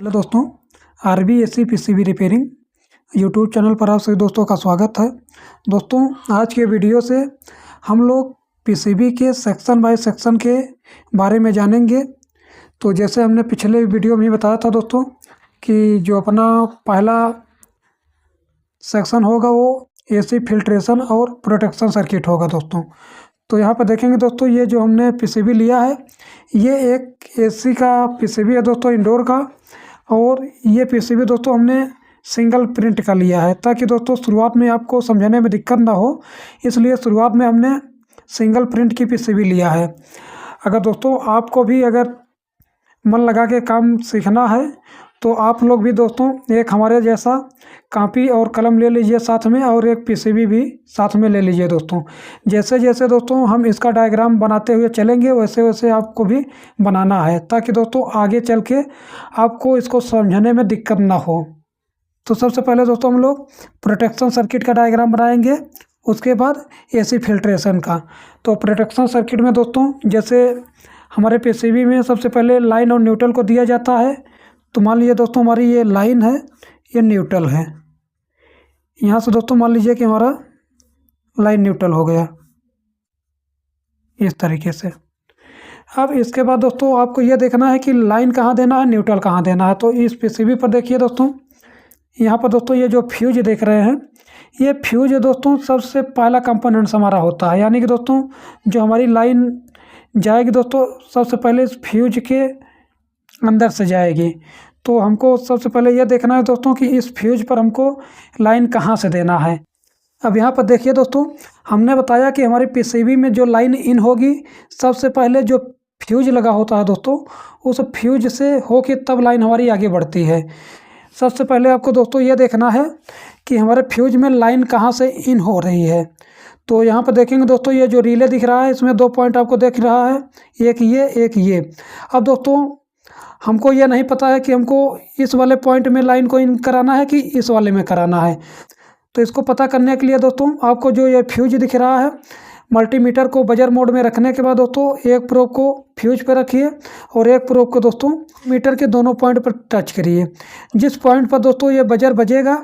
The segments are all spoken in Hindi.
हेलो दोस्तों, RBSC PCB repairing YouTube channel पर आप सभी दोस्तों का स्वागत है। दोस्तों, आज के वीडियो से हम लोग PCB के सेक्शन बाय सेक्शन के बारे में जानेंगे। तो जैसे हमने पिछले वीडियो में ही बताया था दोस्तों कि जो अपना पहला सेक्शन होगा वो AC फिल्ट्रेशन और प्रोटेक्शन सर्किट होगा दोस्तों। तो यहाँ पर देखेंगे दोस्तों, ये जो हमने PCB लिया है ये एक AC का PCB है दोस्तों, इंडोर का। और ये PCB दोस्तों हमने सिंगल प्रिंट का लिया है ताकि दोस्तों शुरुआत में आपको समझने में दिक्कत ना हो, इसलिए शुरुआत में हमने सिंगल प्रिंट की PCB लिया है। अगर दोस्तों आपको भी अगर मन लगा के काम सीखना है तो आप लोग भी दोस्तों एक हमारे जैसा कॉपी और कलम ले लीजिए साथ में, और एक PCB भी साथ में ले लीजिए दोस्तों। जैसे जैसे दोस्तों हम इसका डायग्राम बनाते हुए चलेंगे वैसे वैसे आपको भी बनाना है ताकि दोस्तों आगे चल के आपको इसको समझने में दिक्कत ना हो। तो सबसे पहले दोस्तों हम लोग प्रोटेक्शन सर्किट का डायग्राम बनाएंगे, उसके बाद AC फिल्ट्रेशन का। तो प्रोटेक्शन सर्किट में दोस्तों जैसे हमारे PCB में सबसे पहले लाइन और न्यूट्रल को दिया जाता है। तो मान लीजिए दोस्तों हमारी ये लाइन है, ये न्यूट्रल है। यहाँ से दोस्तों मान लीजिए कि हमारा लाइन न्यूट्रल हो गया इस तरीके से। अब इसके बाद दोस्तों आपको ये देखना है कि लाइन कहाँ देना है, न्यूट्रल कहाँ देना है। तो इस PCB पर देखिए दोस्तों, यहाँ पर दोस्तों ये जो फ्यूज देख रहे हैं, ये फ्यूज दोस्तों सबसे पहला कंपोनेंट्स हमारा होता है। यानी कि दोस्तों जो हमारी लाइन जाएगी दोस्तों सबसे पहले इस फ्यूज के अंदर से जाएगी। तो हमको सबसे पहले यह देखना है दोस्तों कि इस फ्यूज पर हमको लाइन कहाँ से देना है। अब यहाँ पर देखिए दोस्तों, हमने बताया कि हमारे PCB में जो लाइन इन होगी सबसे पहले जो फ्यूज लगा होता है दोस्तों, उस फ्यूज से होके तब लाइन हमारी आगे बढ़ती है। सबसे पहले आपको दोस्तों ये देखना है कि हमारे फ्यूज में लाइन कहाँ से इन हो रही है। तो यहाँ पर देखेंगे दोस्तों, ये जो रिले दिख रहा है इसमें 2 पॉइंट आपको दिख रहा है, एक ये। अब दोस्तों हमको ये नहीं पता है कि हमको इस वाले पॉइंट में लाइन को इन कराना है कि इस वाले में कराना है। तो इसको पता करने के लिए दोस्तों आपको जो ये फ्यूज दिख रहा है, मल्टीमीटर को बजर मोड में रखने के बाद दोस्तों एक प्रोब को फ्यूज पर रखिए और एक प्रोब को दोस्तों मीटर के दोनों पॉइंट पर टच करिए। जिस पॉइंट पर दोस्तों ये बजर बजेगा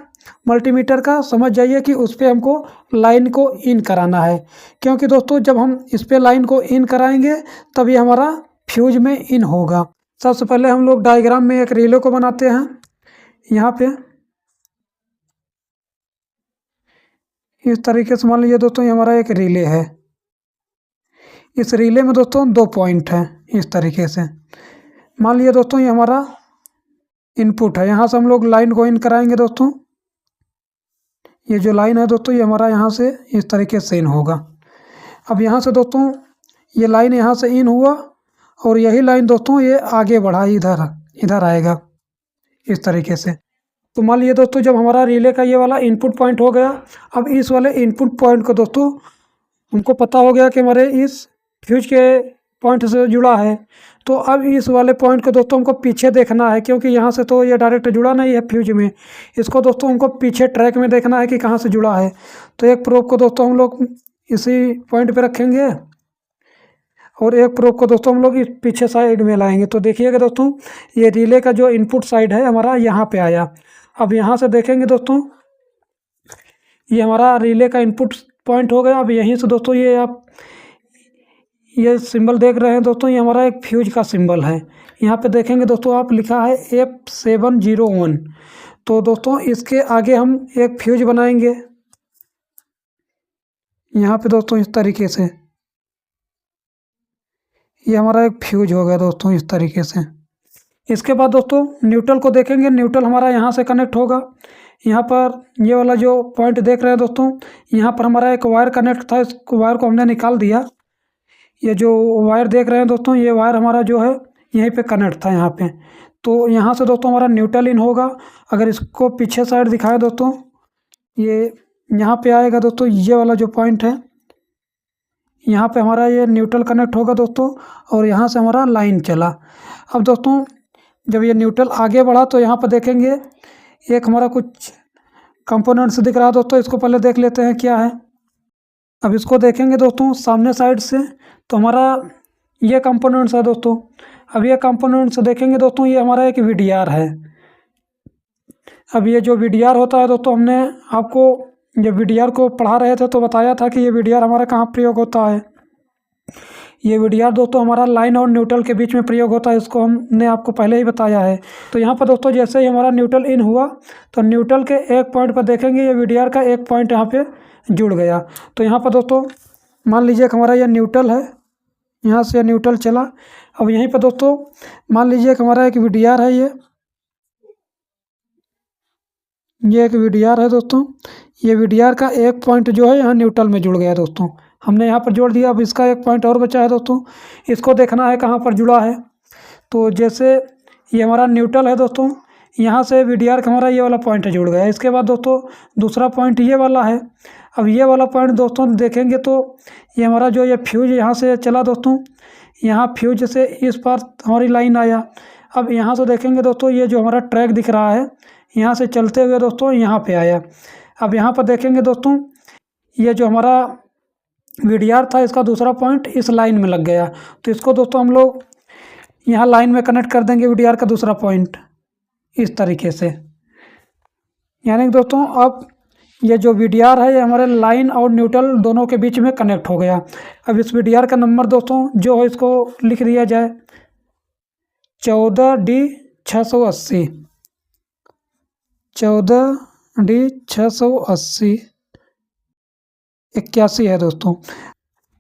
मल्टीमीटर का, समझ जाइए कि उस पर हमको लाइन को इन कराना है। क्योंकि दोस्तों जब हम इस पर लाइन को इन कराएंगे तब ये हमारा फ्यूज में इन होगा। सबसे पहले हम लोग डायग्राम में एक रिले को बनाते हैं। यहाँ पे इस तरीके से मान लीजिए दोस्तों ये हमारा एक रिले है। इस रिले में दोस्तों 2 पॉइंट हैं इस तरीके से। मान लीजिए दोस्तों ये हमारा इनपुट है, यहाँ से हम लोग लाइन को इन कराएंगे दोस्तों। ये जो लाइन है दोस्तों ये हमारा यहाँ से इस तरीके से इन होगा। अब यहाँ से दोस्तों ये लाइन यहाँ से इन हुआ और यही लाइन दोस्तों ये आगे बढ़ा, इधर आएगा इस तरीके से। तो मान लीजिए दोस्तों जब हमारा रिले का ये वाला इनपुट पॉइंट हो गया, अब इस वाले इनपुट पॉइंट को दोस्तों हमको पता हो गया कि हमारे इस फ्यूज के पॉइंट से जुड़ा है। तो अब इस वाले पॉइंट को दोस्तों हमको पीछे देखना है, क्योंकि यहाँ से तो ये डायरेक्ट जुड़ा नहीं है फ्यूज में। इसको दोस्तों हमको पीछे ट्रैक में देखना है कि कहाँ से जुड़ा है। तो एक प्रोब को दोस्तों हम लोग इसी पॉइंट पे रखेंगे और एक प्रोब को दोस्तों हम लोग इस पीछे साइड में लाएंगे। तो देखिएगा दोस्तों ये रिले का जो इनपुट साइड है हमारा यहाँ पे आया। अब यहाँ से देखेंगे दोस्तों ये हमारा रिले का इनपुट पॉइंट हो गया। अब यहीं से दोस्तों ये आप ये सिंबल देख रहे हैं दोस्तों, ये हमारा एक फ्यूज का सिंबल है। यहाँ पे देखेंगे दोस्तों आप लिखा है F701। तो दोस्तों इसके आगे हम एक फ्यूज बनाएंगे यहाँ पे दोस्तों इस तरीके से। ये हमारा एक फ्यूज हो गया दोस्तों इस तरीके से। इसके बाद दोस्तों न्यूट्रल को देखेंगे, न्यूट्रल हमारा यहाँ से कनेक्ट होगा। यहाँ पर ये वाला जो पॉइंट देख रहे हैं दोस्तों, यहाँ पर हमारा एक वायर कनेक्ट था, इस वायर को हमने निकाल दिया। ये जो वायर देख रहे हैं दोस्तों, ये वायर हमारा जो है यहीं पे कनेक्ट था यहाँ पे। तो यहाँ से दोस्तों हमारा न्यूट्रल इन होगा। अगर इसको पीछे साइड दिखाए दोस्तों, ये यहाँ पे आएगा दोस्तों, ये वाला जो पॉइंट है यहाँ पे हमारा ये न्यूट्रल कनेक्ट होगा दोस्तों, और यहाँ से हमारा लाइन चला। अब दोस्तों जब ये न्यूट्रल आगे बढ़ा तो यहाँ पर देखेंगे एक हमारा कुछ कंपोनेंट्स दिख रहा है दोस्तों, इसको पहले देख लेते हैं क्या है। अब इसको देखेंगे दोस्तों सामने साइड से, तो हमारा ये कंपोनेंट्स है दोस्तों। अब ये कंपोनेंट्स देखेंगे दोस्तों, ये हमारा एक वीडीआर है। अब ये जो वीडीआर होता है दोस्तों, हमने आपको जब वीडीआर को पढ़ा रहे थे तो बताया था कि ये वीडीआर हमारा कहाँ प्रयोग होता है। ये वीडीआर दोस्तों हमारा लाइन और न्यूट्रल के बीच में प्रयोग होता है, इसको हमने आपको पहले ही बताया है। तो यहाँ पर दोस्तों जैसे ही हमारा न्यूट्रल इन हुआ तो न्यूट्रल के एक पॉइंट पर देखेंगे ये वीडीआर का एक पॉइंट यहाँ पे जुड़ गया। तो यहाँ पर दोस्तों मान लीजिए कि हमारा यह न्यूट्रल है, यहाँ से न्यूट्रल चला। अब यहीं पर दोस्तों मान लीजिए कि हमारा एक वीडीआर है, ये एक वीडीआर है दोस्तों। ये वीडीआर का एक पॉइंट जो है यहाँ न्यूट्रल में जुड़ गया दोस्तों, हमने यहाँ पर जोड़ दिया। अब इसका एक पॉइंट और बचा है दोस्तों, इसको देखना है कहाँ पर जुड़ा है। तो जैसे ये हमारा न्यूट्रल है दोस्तों, यहाँ से वीडीआर का हमारा ये वाला पॉइंट जुड़ गया। इसके बाद दोस्तों दूसरा पॉइंट ये वाला है। अब ये वाला पॉइंट दोस्तों देखेंगे तो ये हमारा जो ये फ्यूज यहाँ से चला दोस्तों, यहाँ फ्यूज से इस पार हमारी लाइन आया। अब यहाँ से देखेंगे दोस्तों ये जो हमारा ट्रैक दिख रहा है, यहाँ से चलते हुए दोस्तों यहाँ पे आया। अब यहाँ पर देखेंगे दोस्तों ये जो हमारा वीडीआर था, इसका दूसरा पॉइंट इस लाइन में लग गया। तो इसको दोस्तों हम लोग यहाँ लाइन में कनेक्ट कर देंगे वीडीआर का दूसरा पॉइंट इस तरीके से। यानी कि दोस्तों अब ये जो वीडीआर है ये हमारे लाइन और न्यूट्रल दोनों के बीच में कनेक्ट हो गया। अब इस वीडीआर का नंबर दोस्तों जो है इसको लिख दिया जाए 14D680, 14D680 81 है दोस्तों।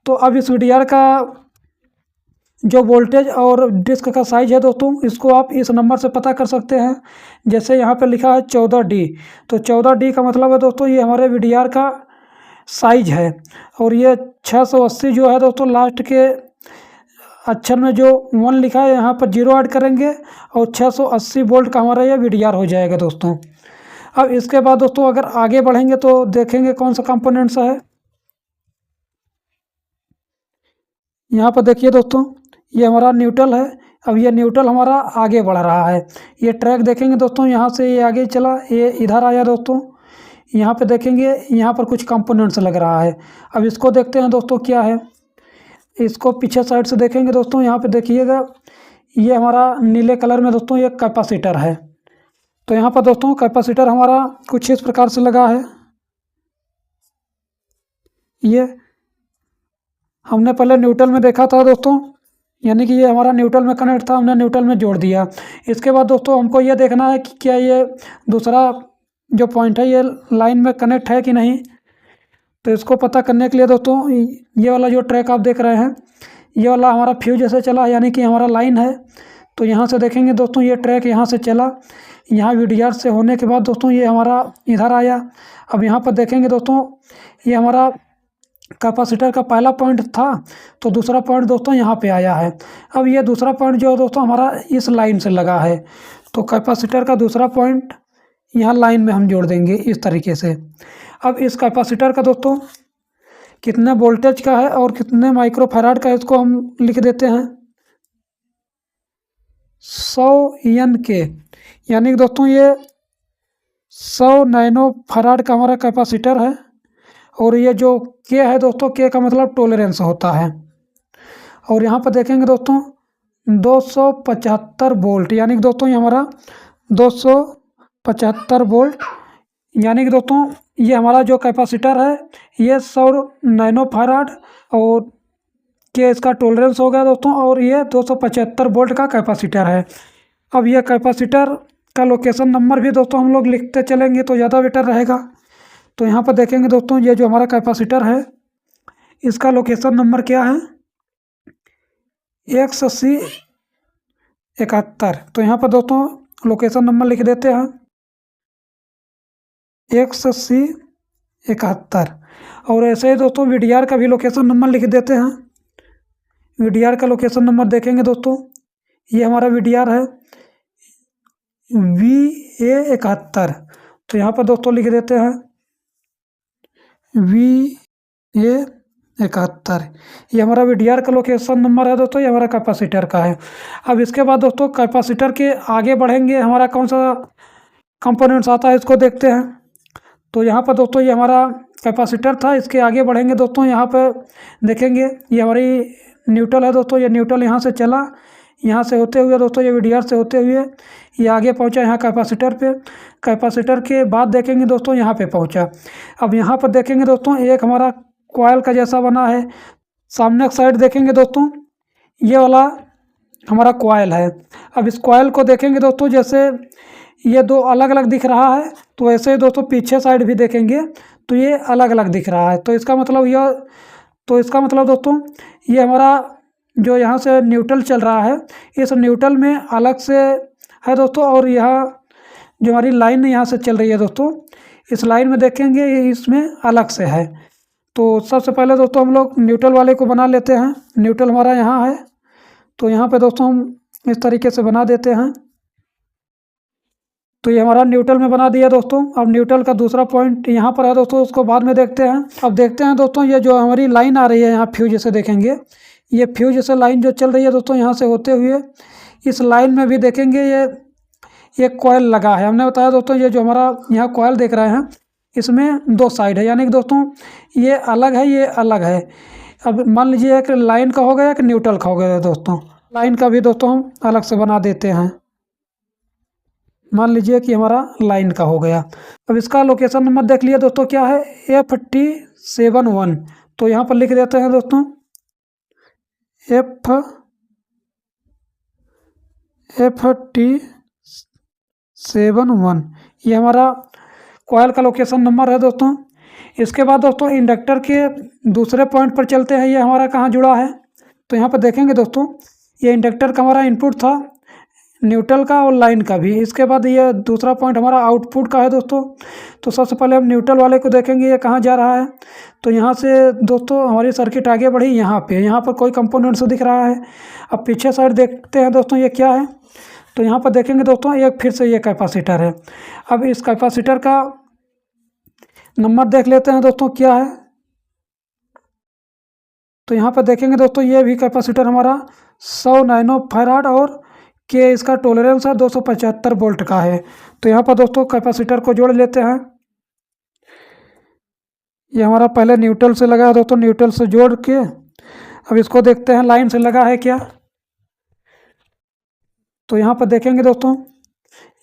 तो अब इस वीडीआर का जो वोल्टेज और डिस्क का साइज है दोस्तों, इसको आप इस नंबर से पता कर सकते हैं। जैसे यहाँ पे लिखा है 14D, तो 14D का मतलब है दोस्तों ये हमारे वीडीआर का साइज है। और ये 680 जो है दोस्तों लास्ट के अक्षर में जो 1 लिखा है यहाँ पर 0 ऐड करेंगे और 680 वोल्ट का हमारा ये वीडीआर हो जाएगा दोस्तों। अब इसके बाद दोस्तों अगर आगे बढ़ेंगे तो देखेंगे कौन सा कंपोनेंट्स है। यहाँ पर देखिए दोस्तों ये हमारा न्यूट्रल है। अब ये न्यूट्रल हमारा आगे बढ़ रहा है। ये ट्रैक देखेंगे दोस्तों, यहाँ से ये आगे चला, ये इधर आया दोस्तों। यहाँ पे देखेंगे यहाँ पर कुछ कंपोनेंट्स लग रहा है। अब इसको देखते हैं दोस्तों क्या है। इसको पीछे साइड से देखेंगे दोस्तों, यहाँ पे देखिएगा ये हमारा नीले कलर में दोस्तों ये कैपेसिटर है। तो यहाँ पर दोस्तों कैपेसिटर हमारा कुछ इस प्रकार से लगा है। ये हमने पहले न्यूट्रल में देखा था दोस्तों, यानी कि ये हमारा न्यूट्रल में कनेक्ट था, हमने न्यूट्रल में जोड़ दिया। इसके बाद दोस्तों हमको ये देखना है कि क्या ये दूसरा जो पॉइंट है ये लाइन में कनेक्ट है कि नहीं। तो इसको पता करने के लिए दोस्तों ये वाला जो ट्रैक आप देख रहे हैं, ये वाला हमारा फ्यूज जैसे चला, यानी कि हमारा लाइन है। तो यहाँ से देखेंगे दोस्तों ये ट्रैक यहाँ से चला, यहाँ वीडीआर से होने के बाद दोस्तों ये हमारा इधर आया। अब यहाँ पर देखेंगे दोस्तों ये हमारा कैपेसिटर का पहला पॉइंट था, तो दूसरा पॉइंट दोस्तों यहाँ पे आया है। अब ये दूसरा पॉइंट जो है दोस्तों हमारा इस लाइन से लगा है, तो कैपेसिटर का दूसरा पॉइंट यहाँ लाइन में हम जोड़ देंगे इस तरीके से। अब इस कैपेसिटर का दोस्तों कितने वोल्टेज का है और कितने माइक्रोफैराड का है इसको हम लिख देते हैं 100 N के, यानी कि दोस्तों ये 100 नैनो फैराड का हमारा कैपेसिटर है। और ये जो के है दोस्तों, के का मतलब टॉलरेंस होता है। और यहाँ पर देखेंगे दोस्तों 275 वोल्ट, यानी कि दोस्तों ये हमारा 275 वोल्ट, यानी कि दोस्तों ये हमारा जो कैपेसिटर है ये 100 नैनो फैराड और के इसका टॉलरेंस हो गया दोस्तों, और ये 275 वोल्ट का कैपेसिटर है। अब ये कैपेसिटर का लोकेशन नंबर भी दोस्तों हम लोग लिखते चलेंगे तो ज़्यादा बेटर रहेगा। तो यहाँ पर देखेंगे दोस्तों ये जो हमारा कैपेसिटर है इसका लोकेशन नंबर क्या है 18071। तो यहाँ पर दोस्तों लोकेशन नंबर लिख देते हैं 18071। और ऐसे ही दोस्तों वीडीआर का भी लोकेशन नंबर लिख देते हैं। वीडीआर का लोकेशन नंबर देखेंगे दोस्तों, ये हमारा वीडीआर है VA71। तो यहाँ पर दोस्तों लिख देते हैं VA71, ये हमारा वीडीआर का लोकेशन नंबर है दोस्तों, ये हमारा कैपेसिटर का है। अब इसके बाद दोस्तों कैपेसिटर के आगे बढ़ेंगे, हमारा कौन सा कंपोनेंट्स आता है इसको देखते हैं। तो यहाँ पर दोस्तों ये हमारा कैपेसिटर था, इसके आगे बढ़ेंगे दोस्तों, यहाँ पर देखेंगे ये हमारी न्यूट्रल है दोस्तों। ये न्यूट्रल यहाँ से चला, यहाँ से होते हुए दोस्तों ये VDR से होते हुए ये आगे पहुँचा यहाँ कैपेसिटर पे। कैपेसिटर के बाद देखेंगे दोस्तों यहाँ पे पहुँचा। अब यहाँ पर देखेंगे दोस्तों एक हमारा कॉइल का जैसा बना है। सामने साइड देखेंगे दोस्तों ये वाला हमारा कॉइल है। अब इस कॉइल को देखेंगे दोस्तों जैसे ये दो अलग अलग दिख रहा है, तो ऐसे ही दोस्तों पीछे साइड भी देखेंगे तो ये अलग अलग दिख रहा है। तो इसका मतलब दोस्तों ये हमारा जो यहाँ से न्यूट्रल चल रहा है, इस न्यूट्रल में अलग से है दोस्तों, और यहाँ जो हमारी लाइन यहाँ से चल रही है दोस्तों, इस लाइन में देखेंगे इसमें अलग से है। तो सबसे पहले दोस्तों हम लोग न्यूट्रल वाले को बना लेते हैं। न्यूट्रल हमारा यहाँ है, तो यहाँ पे दोस्तों हम इस तरीके से बना देते हैं। तो ये हमारा न्यूट्रल में बना दिया दोस्तों। अब न्यूट्रल का दूसरा पॉइंट यहाँ पर है दोस्तों, उसको बाद में देखते हैं। अब देखते हैं दोस्तों ये जो हमारी लाइन आ रही है यहाँ फ्यूज से देखेंगे, ये फ्यूज से लाइन जो चल रही है दोस्तों यहाँ से होते हुए इस लाइन में भी देखेंगे ये कॉइल लगा है। हमने बताया दोस्तों ये जो हमारा यहाँ कॉइल देख रहे हैं इसमें दो साइड है, यानी कि दोस्तों ये अलग है, ये अलग है। अब मान लीजिए कि लाइन का हो गया कि न्यूट्रल का हो गया दोस्तों, लाइन का भी दोस्तों हम अलग से बना देते हैं। मान लीजिए कि हमारा लाइन का हो गया। अब इसका लोकेशन नंबर देख लिया दोस्तों क्या है, FT71। तो यहाँ पर लिख देते हैं दोस्तों FT71, ये हमारा कॉइल का लोकेशन नंबर है दोस्तों। इसके बाद दोस्तों इंडक्टर के दूसरे पॉइंट पर चलते हैं, ये हमारा कहाँ जुड़ा है। तो यहाँ पर देखेंगे दोस्तों ये इंडक्टर का हमारा इनपुट था, न्यूट्रल का और लाइन का भी। इसके बाद ये दूसरा पॉइंट हमारा आउटपुट का है दोस्तों। तो सबसे पहले हम न्यूट्रल वाले को देखेंगे ये कहाँ जा रहा है। तो यहाँ से दोस्तों हमारी सर्किट आगे बढ़ी, यहाँ पर कोई कंपोनेंट्स दिख रहा है। अब पीछे साइड देखते हैं दोस्तों ये क्या है। तो यहाँ पर देखेंगे दोस्तों एक फिर से ये कैपेसिटर है। अब इस कैपेसिटर का नंबर देख लेते हैं दोस्तों क्या है। तो यहाँ पर देखेंगे दोस्तों ये भी कैपेसिटर हमारा 100 नैनो फैराड और के इसका टॉलरेंस है 275 वोल्ट का है। तो यहाँ पर दोस्तों कैपेसिटर को जोड़ लेते हैं। ये हमारा पहले न्यूट्रल से लगा है दोस्तों, न्यूट्रल से जोड़ के अब इसको देखते हैं लाइन से लगा है क्या। तो यहाँ पर देखेंगे दोस्तों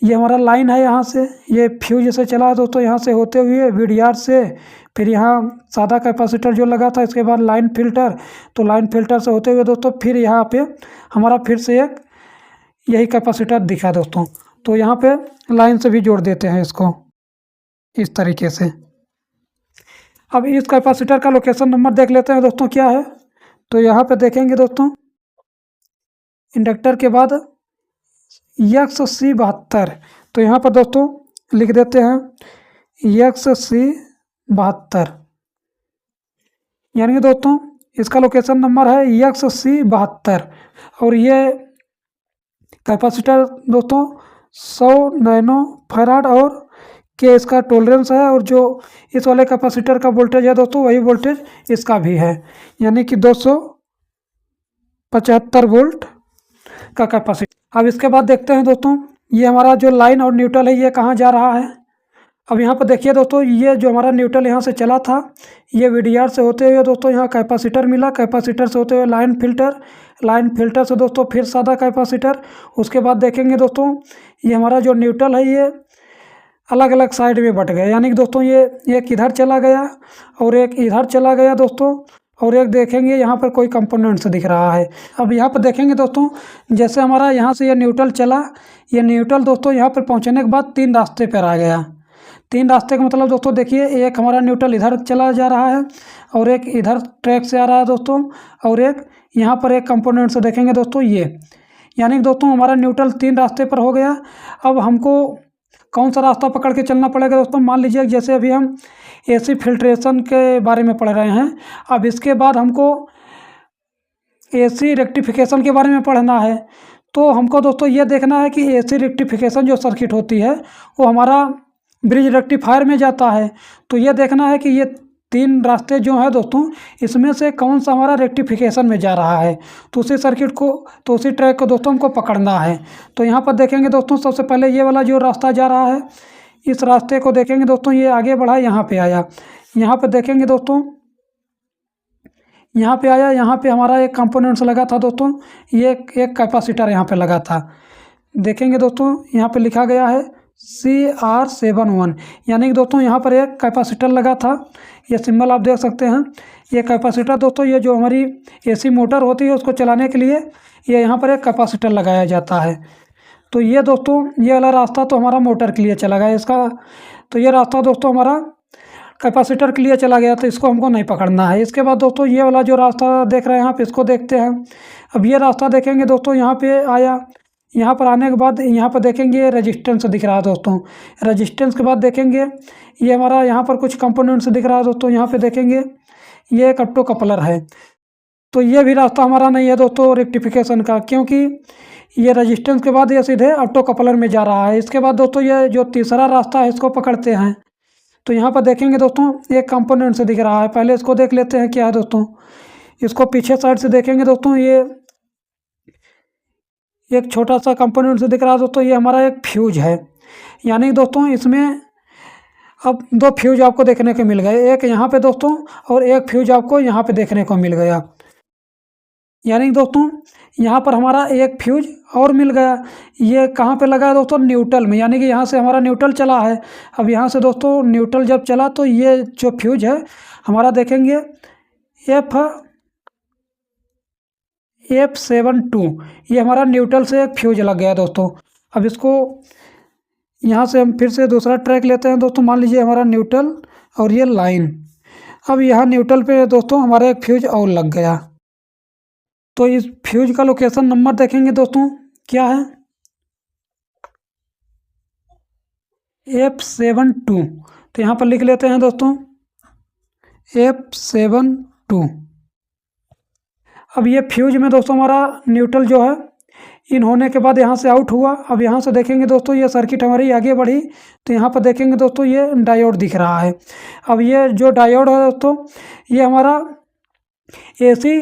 ये हमारा लाइन है, यहाँ से ये फ्यूज से चला है दोस्तों, यहाँ से होते हुए VDR से फिर यहाँ सादा कैपेसिटर जो लगा था, इसके बाद लाइन फिल्टर, तो लाइन फिल्टर से होते हुए दोस्तों फिर यहाँ पे हमारा फिर से एक यही कैपेसिटर दिखा दोस्तों। तो यहाँ पे लाइन से भी जोड़ देते हैं इसको इस तरीके से। अब इस कैपेसिटर का लोकेशन नंबर देख लेते हैं दोस्तों क्या है। तो यहाँ पे देखेंगे दोस्तों इंडक्टर के बाद XC72। तो यहाँ पर दोस्तों लिख देते हैं XC72, यानी कि दोस्तों इसका लोकेशन नंबर है XC72। और ये कैपेसिटर दोस्तों 100 नैनो फैराड और के इसका टॉलरेंस है, और जो इस वाले कैपेसिटर का वोल्टेज है दोस्तों वही वोल्टेज इसका भी है, यानी कि 275 वोल्ट का कैपेसिटर। अब इसके बाद देखते हैं दोस्तों ये हमारा जो लाइन और न्यूट्रल है ये कहाँ जा रहा है। अब यहाँ पर देखिए दोस्तों ये जो हमारा न्यूट्रल यहाँ से चला था ये VDR से होते हुए दोस्तों यहाँ कैपेसिटर मिला, कैपेसिटर से होते हुए लाइन फिल्टर से दोस्तों फिर सादा कैपेसिटर। उसके बाद देखेंगे दोस्तों ये हमारा जो न्यूट्रल है ये अलग अलग साइड में बट गया, यानी कि दोस्तों ये एक इधर चला गया और एक इधर चला गया दोस्तों, और एक देखेंगे यहाँ पर कोई कंपोनेंट्स दिख रहा है। अब यहाँ पर देखेंगे दोस्तों जैसे हमारा यहाँ से ये न्यूट्रल चला, ये न्यूट्रल दोस्तों यहाँ पर पहुँचने के बाद 3 रास्ते पर आ गया। 3 रास्ते का मतलब दोस्तों देखिए एक हमारा न्यूट्रल इधर चला जा रहा है और एक इधर ट्रैक से आ रहा है दोस्तों, और एक यहाँ पर एक कंपोनेंट से देखेंगे दोस्तों ये, यानी कि दोस्तों हमारा न्यूट्रल 3 रास्ते पर हो गया। अब हमको कौन सा रास्ता पकड़ के चलना पड़ेगा दोस्तों। मान लीजिए जैसे अभी हम AC फिल्ट्रेशन के बारे में पढ़ रहे हैं, अब इसके बाद हमको AC रेक्टिफिकेशन के बारे में पढ़ना है। तो हमको दोस्तों ये देखना है कि AC रेक्टिफिकेशन जो सर्किट होती है वो हमारा ब्रिज रेक्टिफायर में जाता है। तो ये देखना है कि ये 3 रास्ते जो है दोस्तों इसमें से कौन सा हमारा रेक्टिफिकेशन में जा रहा है। तो उसी सर्किट को, तो उसी ट्रैक को दोस्तों हमको पकड़ना है। तो यहाँ पर देखेंगे दोस्तों सबसे पहले ये वाला जो रास्ता जा रहा है इस रास्ते को देखेंगे दोस्तों, ये आगे बढ़ा यहाँ पे आया। यहाँ पर देखेंगे दोस्तों यहाँ पे आया, यहाँ पे हमारा एक कंपोनेंट्स लगा था दोस्तों, ये एक कैपेसिटर यहाँ पे लगा था। देखेंगे दोस्तों यहाँ पे लिखा गया है CR71, यानी कि दोस्तों यहाँ पर एक कैपेसिटर लगा था। ये सिंबल आप देख सकते हैं। ये कैपेसिटर दोस्तों, ये जो हमारी AC मोटर होती है उसको चलाने के लिए ये यहाँ पर एक कैपेसिटर लगाया जाता है। तो ये दोस्तों ये वाला रास्ता तो हमारा मोटर के लिए चला गया इसका, तो ये रास्ता दोस्तों हमारा कैपेसिटर के लिए चला गया, तो इसको हमको नहीं पकड़ना है। इसके बाद दोस्तों ये वाला जो रास्ता देख रहे हैं आप, इसको देखते हैं। अब ये रास्ता देखेंगे दोस्तों, यहाँ पे आया, यहाँ पर आने के बाद यहाँ पर देखेंगे रेजिस्टेंस दिख रहा है दोस्तों। रेजिस्टेंस के बाद देखेंगे ये हमारा यहाँ पर कुछ कंपोनेंट्स दिख रहा है दोस्तों। यहाँ पे देखेंगे ये एक ऑप्टो कपलर है। तो ये भी रास्ता हमारा नहीं है दोस्तों रेक्टिफिकेशन का, क्योंकि ये रेजिस्टेंस के बाद ये सीधे ऑप्टो कपलर में जा रहा है। इसके बाद दोस्तों ये जो तीसरा रास्ता है इसको पकड़ते हैं। तो यहाँ पर देखेंगे दोस्तों एक कंपोनेंट से दिख रहा है, पहले इसको देख लेते हैं क्या है दोस्तों। इसको पीछे साइड से देखेंगे दोस्तों, ये एक छोटा सा कंपोनेंट से दिख रहा है दोस्तों, ये हमारा एक फ्यूज है। यानी दोस्तों इसमें अब दो फ्यूज आपको देखने को मिल गए, एक यहाँ पे दोस्तों और एक फ्यूज आपको यहाँ पे देखने को मिल गया। यानी दोस्तों यहाँ पर हमारा एक फ्यूज और मिल गया। ये कहाँ पे लगा है दोस्तों, न्यूट्रल में, यानी कि यहाँ से हमारा न्यूट्रल चला है। अब यहाँ से दोस्तों न्यूट्रल जब चला तो ये जो फ्यूज है हमारा देखेंगे F72, ये हमारा न्यूट्रल से एक फ्यूज लग गया दोस्तों। अब इसको यहाँ से हम फिर से दूसरा ट्रैक लेते हैं दोस्तों। मान लीजिए हमारा न्यूट्रल और ये लाइन, अब यहाँ न्यूट्रल पे दोस्तों हमारा एक फ्यूज और लग गया। तो इस फ्यूज का लोकेशन नंबर देखेंगे दोस्तों क्या है, F72। तो यहाँ पर लिख लेते हैं दोस्तों F72। अब ये फ्यूज में दोस्तों हमारा न्यूट्रल जो है इन होने के बाद यहाँ से आउट हुआ। अब यहाँ से देखेंगे दोस्तों ये सर्किट हमारी आगे बढ़ी, तो यहाँ पर देखेंगे दोस्तों ये डायोड दिख रहा है। अब ये जो डायोड है दोस्तों ये हमारा AC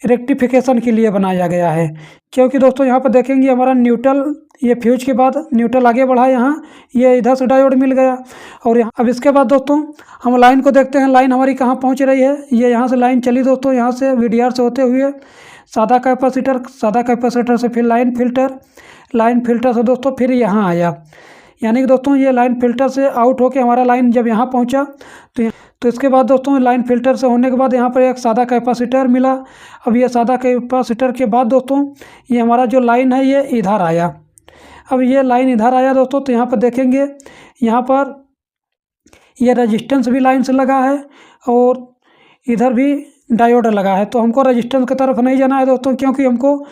रेक्टिफिकेशन के लिए बनाया गया है, क्योंकि दोस्तों यहाँ पर देखेंगे हमारा न्यूट्रल, ये फ्यूज के बाद न्यूट्रल आगे बढ़ा, यहाँ ये इधर से डायोड मिल गया। और यहाँ अब इसके बाद दोस्तों हम लाइन को देखते हैं, लाइन हमारी कहाँ पहुँच रही है। ये यहाँ से लाइन चली दोस्तों, यहाँ से VDR से होते हुए सादा कैपेसिटर से फिर लाइन फिल्टर से दोस्तों फिर यहाँ आया। यानी कि दोस्तों ये लाइन फिल्टर से आउट होकर हमारा लाइन जब यहाँ पहुँचा तो इसके बाद दोस्तों लाइन फिल्टर से होने के बाद यहाँ पर एक सादा कैपेसिटर मिला। अब ये सादा कैपेसिटर के बाद दोस्तों ये हमारा जो लाइन है ये इधर आया। अब ये लाइन इधर आया दोस्तों, तो यहाँ पर देखेंगे यहाँ पर ये रेजिस्टेंस भी लाइन से लगा है और इधर भी डायोड लगा है। तो हमको रेजिस्टेंस की तरफ नहीं जाना है दोस्तों, क्योंकि हमको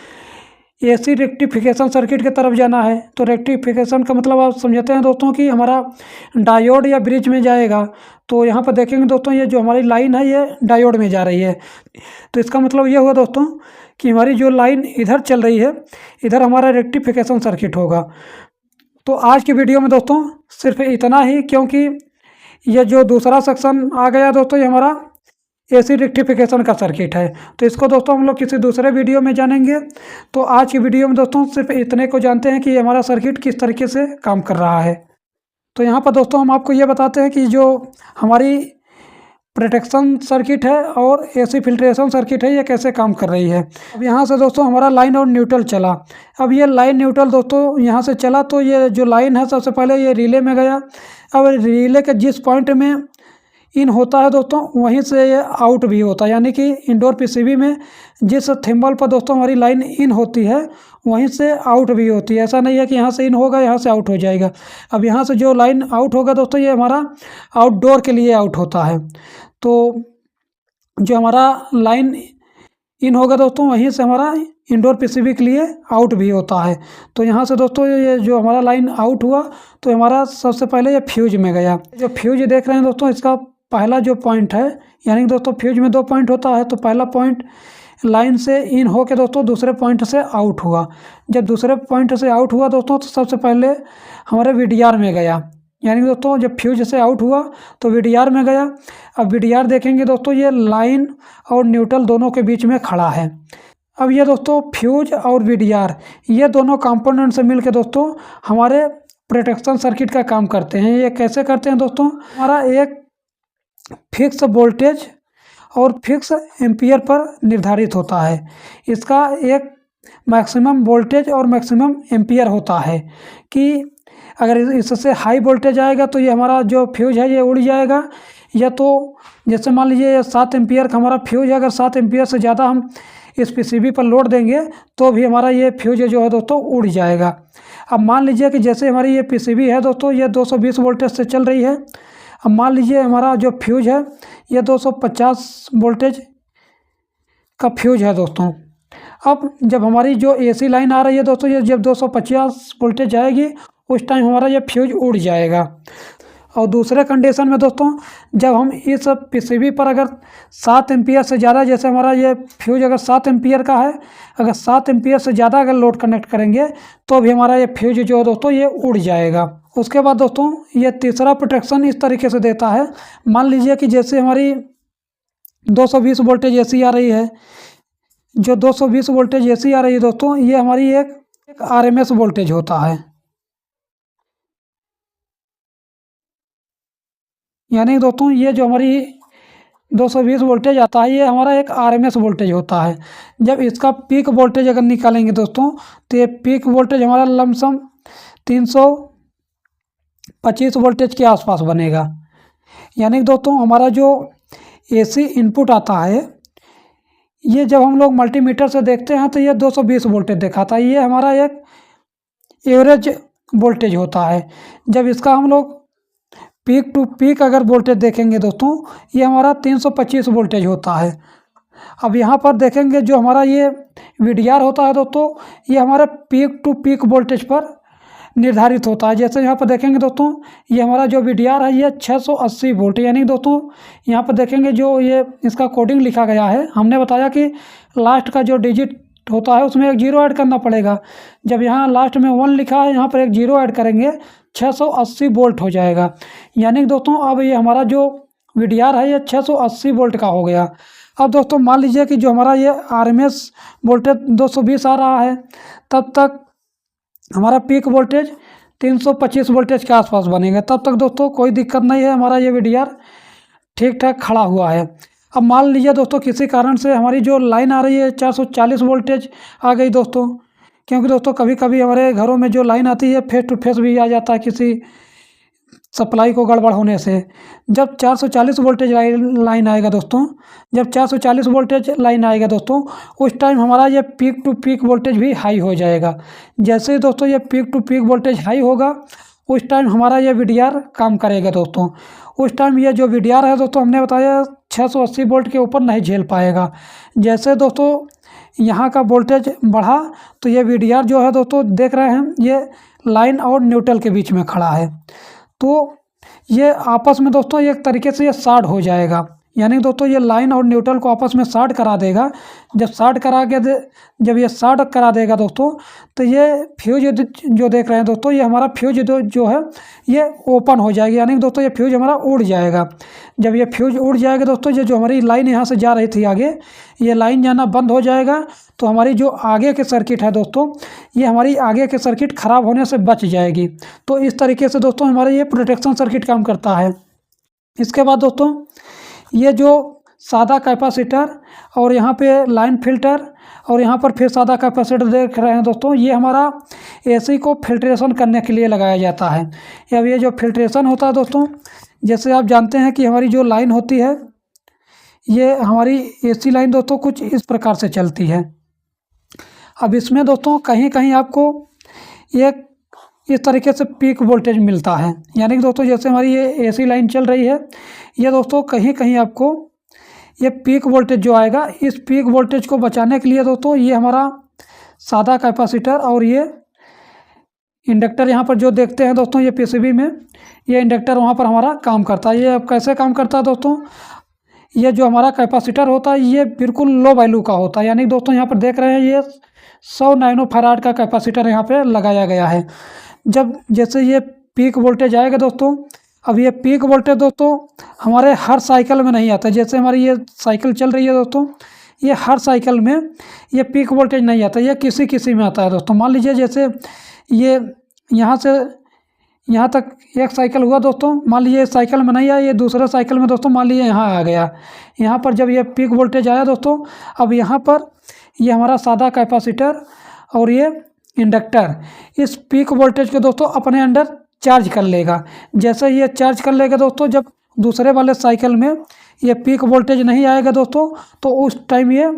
AC रेक्टिफिकेशन सर्किट की तरफ जाना है। तो रेक्टिफिकेशन का मतलब आप समझते हैं दोस्तों कि हमारा डायोड या ब्रिज में जाएगा। तो यहाँ पर देखेंगे दोस्तों ये जो हमारी लाइन है ये डायोड में जा रही है। तो इसका मतलब ये हुआ दोस्तों कि हमारी जो लाइन इधर चल रही है इधर हमारा रेक्टिफिकेशन सर्किट होगा। तो आज की वीडियो में दोस्तों सिर्फ इतना ही, क्योंकि ये जो दूसरा सेक्शन आ गया दोस्तों ये हमारा AC रेक्टिफिकेशन का सर्किट है। तो इसको दोस्तों हम लोग किसी दूसरे वीडियो में जानेंगे। तो आज की वीडियो में दोस्तों सिर्फ इतने को जानते हैं कि ये हमारा सर्किट किस तरीके से काम कर रहा है। तो यहाँ पर दोस्तों हम आपको ये बताते हैं कि जो हमारी प्रोटेक्शन सर्किट है और AC फिल्ट्रेशन सर्किट है ये कैसे काम कर रही है। अब यहाँ से दोस्तों हमारा लाइन और न्यूट्रल चला। अब ये लाइन न्यूट्रल दोस्तों यहाँ से चला, तो ये जो लाइन है सबसे पहले ये रिले में गया। अब रिले के जिस पॉइंट में इन होता है दोस्तों वहीं से ये आउट भी होता है, यानी कि इंडोर PCB में जिस थिम्बल पर दोस्तों हमारी लाइन इन होती है वहीं से आउट भी होती है। ऐसा नहीं है कि यहाँ से इन होगा यहाँ से आउट हो जाएगा। अब यहाँ से जो लाइन आउट होगा दोस्तों ये हमारा आउटडोर के लिए आउट होता है। तो जो हमारा लाइन इन होगा दोस्तों वहीं से हमारा इंडोर PCB के लिए आउट भी होता है। तो यहाँ से दोस्तों ये जो हमारा लाइन आउट हुआ तो हमारा सबसे पहले ये फ्यूज में गया। जो फ्यूज देख रहे हैं दोस्तों इसका पहला जो पॉइंट है, यानी कि दोस्तों फ्यूज में 2 पॉइंट होता है। तो पहला पॉइंट लाइन से इन हो के दोस्तों दूसरे पॉइंट से आउट हुआ। जब दूसरे पॉइंट से आउट हुआ दोस्तों तो सबसे पहले हमारे VDR में गया। यानी कि दोस्तों जब फ्यूज से आउट हुआ तो VDR में गया। अब VDR देखेंगे दोस्तों ये लाइन और न्यूट्रल दोनों के बीच में खड़ा है। अब ये दोस्तों फ्यूज और VDR ये दोनों कंपोनेंट से मिलकर दोस्तों हमारे प्रोटेक्शन सर्किट का काम करते हैं। ये कैसे करते हैं दोस्तों, हमारा एक फिक्स वोल्टेज और फिक्स एम्पियर पर निर्धारित होता है। इसका एक मैक्सिमम वोल्टेज और मैक्सिमम एम्पियर होता है कि अगर इससे हाई वोल्टेज आएगा तो ये हमारा जो फ्यूज है ये उड़ जाएगा, या तो जैसे मान लीजिए 7 एम्पियर का हमारा फ्यूज है, अगर 7 एम्पियर से ज़्यादा हम इस पीसीबी पर लोड देंगे तो भी हमारा ये फ्यूज जो है दोस्तों उड़ जाएगा। अब मान लीजिए कि जैसे हमारी ये पीसीबी है दोस्तों ये 220 वोल्टेज से चल रही है। अब मान लीजिए हमारा जो फ्यूज है ये 250 वोल्टेज का फ्यूज है दोस्तों। अब जब हमारी जो एसी लाइन आ रही है दोस्तों ये जब 250 वोल्टेज आएगी उस टाइम हमारा ये फ्यूज उड़ जाएगा। और दूसरे कंडीशन में दोस्तों जब हम इस पीसीबी पर अगर 7 एम्पियर से ज़्यादा, जैसे हमारा ये फ्यूज अगर 7 एम्पियर का है, अगर 7 एम्पियर से ज़्यादा अगर लोड कनेक्ट करेंगे तो भी हमारा ये फ्यूज जो है दोस्तों ये उड़ जाएगा। उसके बाद दोस्तों ये तीसरा प्रोटेक्शन इस तरीके से देता है। मान लीजिए कि जैसे हमारी 220 वोल्टेज एसी आ रही है, जो 220 वोल्टेज एसी आ रही है दोस्तों ये हमारी एक आरएमएस वोल्टेज होता है, यानी दोस्तों ये जो हमारी 220 वोल्टेज आता है ये हमारा एक आरएमएस वोल्टेज होता है। जब इसका पीक वोल्टेज अगर निकालेंगे दोस्तों तो ये पीक वोल्टेज हमारा लमसम 325 वोल्टेज के आसपास बनेगा। यानी दोस्तों हमारा जो एसी इनपुट आता है ये जब हम लोग मल्टीमीटर से देखते हैं तो ये 220 वोल्टेज दिखाता है, ये हमारा एक एवरेज वोल्टेज होता है। जब इसका हम लोग पीक टू पीक अगर वोल्टेज देखेंगे दोस्तों ये हमारा 325 वोल्टेज होता है। अब यहाँ पर देखेंगे जो हमारा ये वीडीआर होता है दोस्तों ये हमारे पीक टू पीक वोल्टेज पर निर्धारित होता है। जैसे यहाँ पर देखेंगे दोस्तों ये हमारा जो वीडीआर है ये 680 वोल्ट, यानी दोस्तों यहाँ पर देखेंगे जो ये इसका कोडिंग लिखा गया है, हमने बताया कि लास्ट का जो डिजिट होता है उसमें एक जीरो ऐड करना पड़ेगा। जब यहाँ लास्ट में 1 लिखा है यहाँ पर एक जीरो ऐड करेंगे 680 वोल्ट हो जाएगा। यानी दोस्तों अब ये हमारा जो वीडीआर है ये 680 वोल्ट का हो गया। अब दोस्तों मान लीजिए कि जो हमारा ये आरएमएस वोल्टेज 220 आ रहा है तब तक हमारा पीक वोल्टेज 325 वोल्टेज के आसपास बनेगा। तब तक दोस्तों कोई दिक्कत नहीं है, हमारा ये वीडीआर ठीक ठाक खड़ा हुआ है। अब मान लीजिए दोस्तों किसी कारण से हमारी जो लाइन आ रही है 440 वोल्टेज आ गई दोस्तों, क्योंकि दोस्तों कभी कभी हमारे घरों में जो लाइन आती है फेस टू फेस भी आ जाता है किसी सप्लाई को गड़बड़ होने से। जब 440 वोल्टेज लाइन आएगा दोस्तों, जब 440 वोल्टेज लाइन आएगा दोस्तों उस टाइम हमारा ये पीक टू पीक वोल्टेज भी हाई हो जाएगा। जैसे ही दोस्तों ये peak to peak voltage high होगा उस टाइम हमारा ये वीडीआर काम करेगा दोस्तों। उस टाइम ये जो वीडीआर है दोस्तों हमने बताया 680 वोल्ट के ऊपर नहीं झेल पाएगा। जैसे दोस्तों यहाँ का वोल्टेज बढ़ा तो ये वीडीआर जो है दोस्तों देख रहे हैं ये लाइन और न्यूट्रल के बीच में खड़ा है, तो ये आपस में दोस्तों एक तरीके से ये शॉर्ट हो जाएगा। यानी दोस्तों ये लाइन और न्यूट्रल को आपस में शॉर्ट करा देगा। जब शॉर्ट करा के जब ये शॉर्ट करा देगा दोस्तों तो ये फ्यूज जो देख रहे हैं दोस्तों ये हमारा फ्यूज जो है ये ओपन हो जाएगी, यानी दोस्तों ये फ्यूज हमारा उड़ जाएगा। जब ये फ्यूज उड़ जाएगा दोस्तों ये जो हमारी लाइन यहाँ से जा रही थी आगे ये लाइन जाना बंद हो जाएगा, तो हमारी जो आगे के सर्किट है दोस्तों ये हमारी आगे के सर्किट ख़राब होने से बच जाएगी। तो इस तरीके से दोस्तों हमारा ये प्रोटेक्शन सर्किट काम करता है। इसके बाद दोस्तों ये जो सादा कैपेसिटर और यहाँ पे लाइन फिल्टर और यहाँ पर फिर सादा कैपेसिटर देख रहे हैं दोस्तों ये हमारा एसी को फिल्ट्रेशन करने के लिए लगाया जाता है। अब ये जो फिल्ट्रेशन होता है दोस्तों जैसे आप जानते हैं कि हमारी जो लाइन होती है ये हमारी एसी लाइन दोस्तों कुछ इस प्रकार से चलती है। अब इसमें दोस्तों कहीं कहीं आपको एक इस तरीके से पीक वोल्टेज मिलता है, यानी कि दोस्तों जैसे हमारी ये एसी लाइन चल रही है ये दोस्तों कहीं कहीं आपको ये पीक वोल्टेज जो आएगा इस पीक वोल्टेज को बचाने के लिए दोस्तों ये हमारा सादा कैपेसिटर और ये इंडक्टर यहाँ पर जो देखते हैं दोस्तों ये पीसीबी में ये इंडक्टर वहाँ पर हमारा काम करता है। ये अब कैसे काम करता है दोस्तों, ये जो हमारा कैपेसिटर होता है ये बिल्कुल लो वैल्यू का होता है, यानी दोस्तों यहाँ पर देख रहे हैं ये 100 नैनो फैराड का कैपेसिटर यहाँ पे लगाया गया है। जब जैसे ये पीक वोल्टेज आएगा दोस्तों, अब ये पीक वोल्टेज दोस्तों हमारे हर साइकिल में नहीं आता। जैसे हमारी ये साइकिल चल रही है दोस्तों ये हर साइकिल में ये पीक वोल्टेज नहीं आता, ये किसी किसी में आता है दोस्तों। मान लीजिए जैसे ये यहाँ से यहाँ तक एक साइकिल हुआ दोस्तों। मान लीजिए इस साइकिल में नहीं आया, ये दूसरे साइकिल में दोस्तों मान लीजिए यहाँ आ गया। यहाँ पर जब ये पीक वोल्टेज आया दोस्तों, अब यहाँ पर ये हमारा सादा कैपेसिटर और ये इंडक्टर इस पीक वोल्टेज को दोस्तों अपने अंदर चार्ज कर लेगा। जैसे ये चार्ज कर लेगा दोस्तों, जब दूसरे वाले साइकिल में ये पीक वोल्टेज नहीं आएगा दोस्तों, तो उस टाइम ये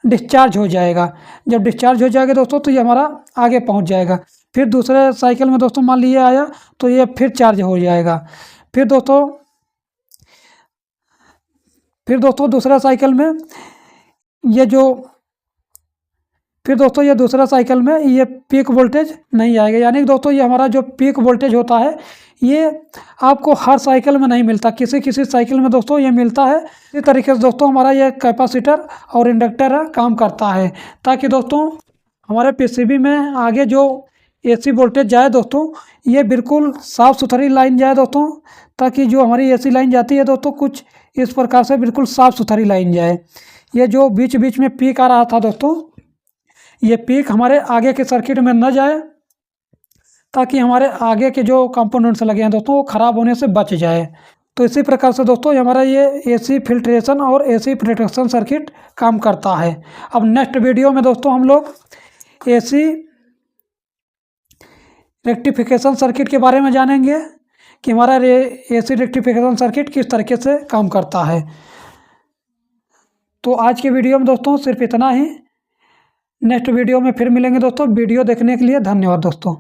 डिस्चार्ज हो जाएगा। जब डिस्चार्ज हो जाएगा दोस्तों, तो ये हमारा आगे पहुंच जाएगा। फिर दूसरे साइकिल में दोस्तों मान लीजिए आया, तो ये फिर चार्ज हो जाएगा। फिर दोस्तों दूसरा साइकिल में ये ये दूसरा साइकिल में ये पीक वोल्टेज नहीं आएगा। यानी कि दोस्तों ये हमारा जो पीक वोल्टेज होता है, ये आपको हर साइकिल में नहीं मिलता, किसी किसी साइकिल में दोस्तों ये मिलता है। इसी तरीके से दोस्तों हमारा ये कैपेसिटर और इंडक्टर काम करता है, ताकि दोस्तों हमारे पीसीबी में आगे जो एसी वोल्टेज जाए दोस्तों, ये बिल्कुल साफ़ सुथरी लाइन जाए दोस्तों, ताकि जो हमारी एसी लाइन जाती है दोस्तों, कुछ इस प्रकार से बिल्कुल साफ़ सुथरी लाइन जाए। ये जो बीच बीच में पीक आ रहा था दोस्तों, ये पीक हमारे आगे के सर्किट में न जाए, ताकि हमारे आगे के जो कंपोनेंट्स लगे हैं दोस्तों वो ख़राब होने से बच जाए। तो इसी प्रकार से दोस्तों हमारा ये एसी फिल्ट्रेशन और एसी प्रोटेक्शन सर्किट काम करता है। अब नेक्स्ट वीडियो में दोस्तों हम लोग एसी रेक्टिफिकेशन सर्किट के बारे में जानेंगे कि हमारा एसी रेक्टिफिकेशन सर्किट किस तरीके से काम करता है। तो आज के वीडियो में दोस्तों सिर्फ इतना ही। नेक्स्ट वीडियो में फिर मिलेंगे दोस्तों। वीडियो देखने के लिए धन्यवाद दोस्तों।